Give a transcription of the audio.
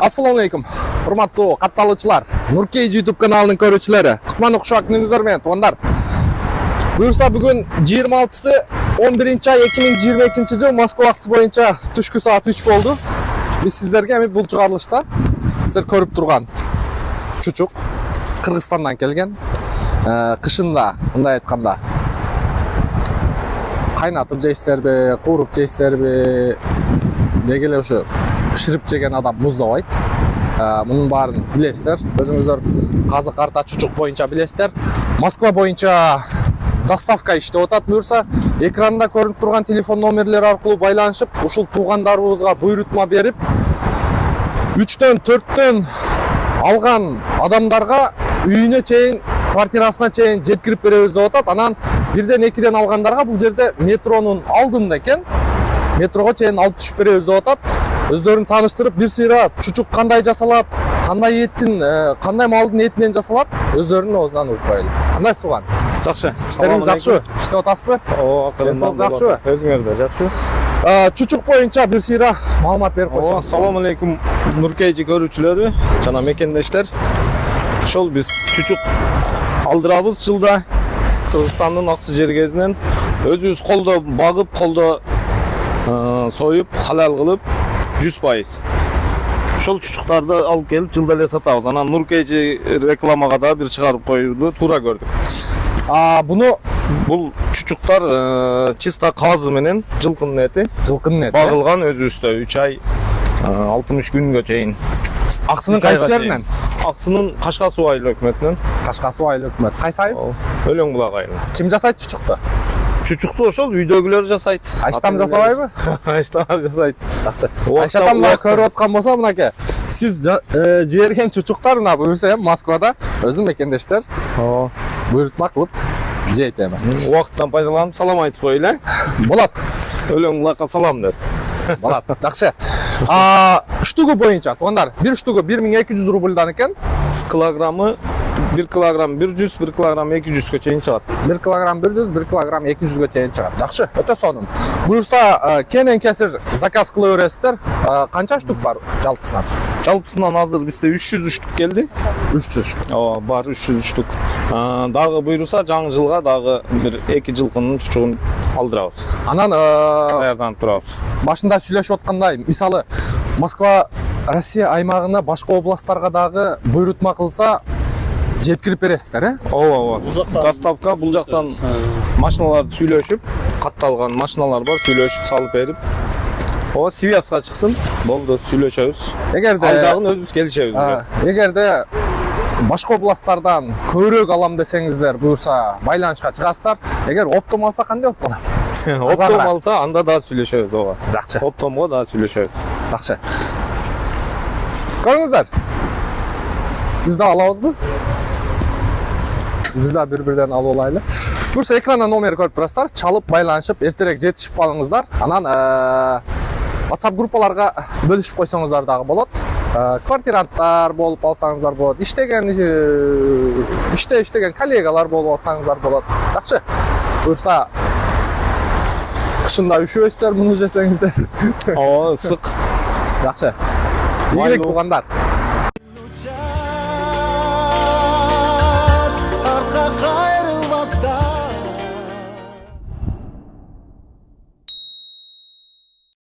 Assalamu alaikum. Hurmatlı kattalıçılar. Nurkej YouTube kanalının görüşçüleri. Kutmanı kuşak gününüzler men tuğanlar. Buyursa bugün 26'sı 11. ay 2022 yıl Moskva vakti boyunca düşkü saat 3 oldu. Biz sizlerge bu çıkarılışta sizler görüp durgan çocuk Kırgızstan'dan gelgen kışında bunday aytkanda kaynatıp jeysterbi, kurup jeysterbi degele uşu pişirip jegen adam muzdabайт. Bunun bарын bilesizler. Özüңүздөр Kazı Karta çocuk boyunca bilesizler. Moskva boyunca доставка иштеп атат. Буюрса экранда көрүнүп турган телефон номерлери аркылуу байланышып, ушул туугандарыбызга буйрутма берип, 3төн 4төн алган адамдарга үйүнө чейин, квартирасына чейин жеткирип беребиз деп атат. Анан бирден экиден алгандарга бул жерде метронун алдында экен. Метрого чейин алып түшүп беребиз деп атат. Өздөрүн тааныштырып, бир сыйра чучук кандай жасалат, кандай еттин, кандай малдын этинен жасалат, өздөрүнүн оозунан угуп коелу. Кандайсыз туган? Жакшы. Işleriniz жакшыбы? Иштеп атасызбы? Ооба, Денсаулык жакшыбы? Өзүңөр да жакшы. Чучук боюнча бир сыйра маалымат берип койсоңуз. Assalamu alaikum Nurkej көрүүчүлөрү, жана мекендештер. Ошол биз чучук алдырабыз жылда Кыргызстандын аксы жергезинен өзүбүз колдо багып, колдо союп, халал кылып 100%. Ошол чучуктарды алып келип жылда эле сатабыз. Анан Nurkej рекламага да бир чыгарып коюуну туура көрдүк. Бул чучуктар чисто казы менен жылкынын эти. Жылкынын эти. Багылган өзүбүздө 3 ай 60 күнгө чейин. Аксынын кайсы жеринен? Аксынын Кашка суу айыл өкмөтүнөн. Кашка суу айыл өкмөт. Кайсы айыл? Өлөң булак айыл. Ким жасайт чучукту? Чучукту ошол үйдөгүлөр жасайт. Айштам жасабайбы? Айштам жасайт. Жакшы. Айшатам да көрүп аткан болсо мынакей. Сиз жиберген чучуктар мына буюрса Москвада өзүм мекендештер. Буйрутма кылып жейт эми. Убакыттан пайдаланып салам айтып коелу, э? Болот. Өлөң булакка салам деп. Болот. Жакшы. Штугу боюнча туугандар, бир штугу 1200 рубльдан экен. Килограммы 1 килограмм 100, 1 килограмм 200га чейин чыгат. 1 килограмм 100, 1 килограмм 200га чейин чыгат. Жакшы, өтө сонун. Буюрса, кенен кесир заказ кыла бересиздер. Канча штук бар жалпысынан? Жалпысынан азыр бизде 300 штук келди. 300 штук. Ооба, бар 300 штук. Дагы буйруса жаңы жылга дагы бир 2 жылкынын чучугун алдырабыз. Анан даярданып турабыз. Башында сүйлөшүп аткандай, мисалы Москва, Россия аймагына башка областтарга дагы буйрутма кылса жеткирип бересиздер, э? Ооба. Доставка бул жактан машиналарды сүйлөшүп, катталган машиналар бар, сүйлөшүп салып берип. Ооба, связга чыксын, болду, сүйлөшөбүз. Эгерде ал жагын өзүбүз келишебиз. Эгерде башка областтардан көбүрөөк алам десеңиздер, буюрса байланышка чыгасыздар. Эгер оптом алса кандай болуп калат? Оптом алса, анда да сүйлөшөбүз, ооба. Жакшы. Оптомго да сүйлөшөбүз. Жакшы. Көрүңүздөр. Биз да алабызбы? Биз да бир-бирден алып алайлы. Буюрса экрандан номер көрүп турасыздар, чалып байланышып, эртерээк жетишип калыңыздар. Анан WhatsApp группаларга бөлүшүп койсоңуздар дагы болот. Квартиранттар болуп алсаңыздар болот. Иштеген коллегалар болуп алсаңыздар болот. Жакшы. Буюрса кышында üşүбөйсүздөр муну жесеңиздер. Ооба, ысык. Жакшы. Ийгилик туугандар.